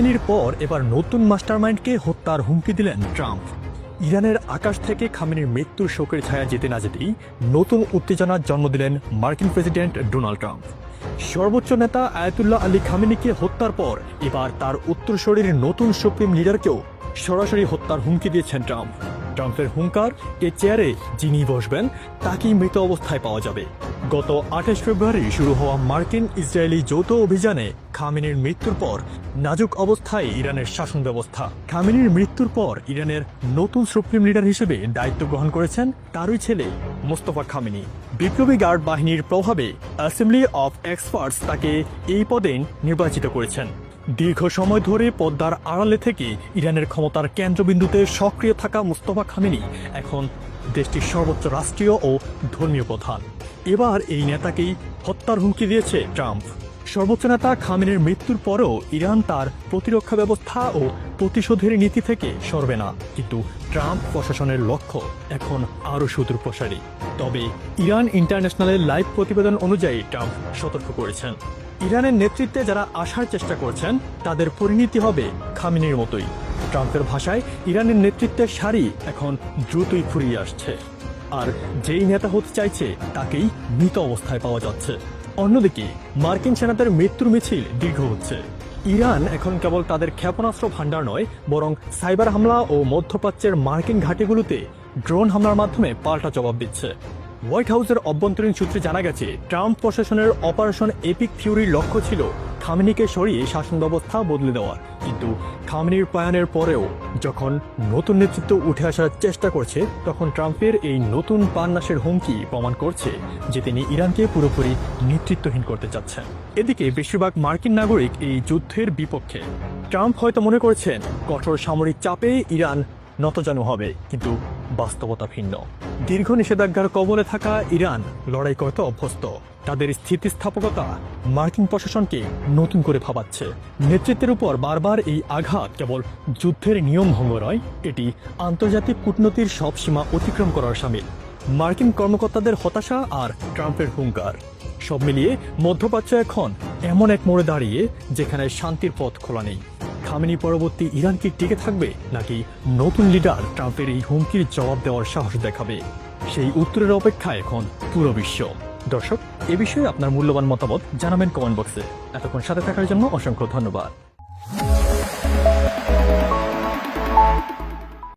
খামেনির পর এবার নতুন মাস্টারমাইন্ডকে হত্যার হুমকি দিলেন ট্রাম্প। ইরানের আকাশ থেকে খামেনির মৃত্যুর শোকের ছায়া যেতে না যেতেই নতুন উত্তেজনার জন্ম দিলেন মার্কিন প্রেসিডেন্ট ডোনাল্ড ট্রাম্প। সর্বোচ্চ নেতা আয়াতুল্লাহ আলী খামেনিকে হত্যার পর এবার তার উত্তরসূরির নতুন সুপ্রিম লিডারকেও সরাসরি হত্যার হুমকি দিয়েছেন ট্রাম্প। ট্রাম্পের হুঙ্কার, এ চেয়ারে যিনি বসবেন তাকেই মৃত অবস্থায় পাওয়া যাবে। গত 28 ফেব্রুয়ারি শুরু হওয়া মার্কিন ইসরায়েলি যৌথ অভিযানে খামেনির মৃত্যুর পর নাজুক অবস্থায় ইরানের শাসন ব্যবস্থা। খামেনির মৃত্যুর পর ইরানের নতুন সুপ্রিম লিডার হিসেবে দায়িত্ব গ্রহণ করেছেন তারই ছেলে মোস্তফা খামেনি। বিপ্লবী গার্ড বাহিনীর প্রভাবে অ্যাসেম্বলি অফ এক্সপার্টস তাকে এই পদে নির্বাচিত করেছেন। দীর্ঘ সময় ধরে পদ্মার আড়ালে থেকে ইরানের ক্ষমতার কেন্দ্রবিন্দুতে সক্রিয় থাকা মোস্তফা খামেনি এখন দেশটির সর্বোচ্চ রাষ্ট্রীয় ও ধর্মীয় প্রধান। এবার এই নেতাকেই হত্যার হুমকি দিয়েছে ট্রাম্প। সর্বোচ্চ নেতা খামেনির মৃত্যুর পরেও ইরান তার প্রতিরক্ষা ব্যবস্থা ও প্রতিশোধের নীতি থেকে সরবে না, কিন্তু ট্রাম্প প্রশাসনের লক্ষ্য এখন আরও সুদূর প্রসারী। তবে ইরান ইন্টারন্যাশনালের লাইভ প্রতিবেদন অনুযায়ী ট্রাম্প সতর্ক করেছেন, ইরানের নেতৃত্বে যারা আসার চেষ্টা করছেন তাদের পরিণতি হবে খামেনির মতোই। ট্রাম্পের ভাষায় ইরানের নেতৃত্বের সারি এখন দ্রুতই ফুরিয়ে আসছে, আর যেই নেতা হতে চাইছে তাকেই মৃত অবস্থায় পাওয়া যাচ্ছে। অন্যদিকে মার্কিন সেনাদের মৃত্যুর মিছিল দীর্ঘ হচ্ছে। ইরান এখন কেবল তাদের ক্ষেপণাস্ত্র ভান্ডার নয়, বরং সাইবার হামলা ও মধ্যপ্রাচ্যের মার্কিন ঘাঁটিগুলোতে ড্রোন হামলার মাধ্যমে পাল্টা জবাব দিচ্ছে। হোয়াইট হাউসের অভ্যন্তরীণ সূত্রে জানা গেছে, ট্রাম্প প্রশাসনের অপারেশন এপিক ফিউরির লক্ষ্য ছিল খামেনিকে সরিয়ে শাসন ব্যবস্থা বদলে দেওয়ার। কিন্তু খামেনির প্রয়াণের পরেও যখন নতুন নেতৃত্ব উঠে আসার চেষ্টা করছে, তখন ট্রাম্পের এই নতুন প্রাণনাশের হুমকি প্রমাণ করছে যে তিনি ইরানকে পুরোপুরি নেতৃত্বহীন করতে চাচ্ছেন। এদিকে বেশিরভাগ মার্কিন নাগরিক এই যুদ্ধের বিপক্ষে। ট্রাম্প হয়তো মনে করছেন কঠোর সামরিক চাপে ইরান নতজানু হবে, কিন্তু বাস্তবতা ভিন্ন। দীর্ঘ নিষেধাজ্ঞার কবলে থাকা ইরান লড়াই করতে অভ্যস্ত। তাদের স্থিতিস্থাপকতা মার্কিন প্রশাসনকে নতুন করে ভাবাচ্ছে। নেতৃত্বের উপর বারবার এই আঘাত কেবল যুদ্ধের নিয়ম ভঙ্গ নয়, এটি আন্তর্জাতিক কূটনীতির সব সীমা অতিক্রম করার শামিল। মার্কিন কর্মকর্তাদের হতাশা আর ট্রাম্পের হুঙ্কার সব মিলিয়ে মধ্যপ্রাচ্য এখন এমন এক মোড়ে দাঁড়িয়ে যেখানে শান্তির পথ খোলা নেই। খামেনি পরবর্তী ইরান কি টিকে থাকবে, নাকি নতুন লিডার ট্রাম্পের এই হুমকির জবাব দেওয়ার সাহস দেখাবে? সেই উত্তরের অপেক্ষায় এখন পুরো বিশ্ব। দর্শক, এ বিষয়ে আপনার মূল্যবান মতামত জানাবেন কমেন্ট বক্সে। এতক্ষণ সাথে থাকার জন্য অসংখ্য ধন্যবাদ।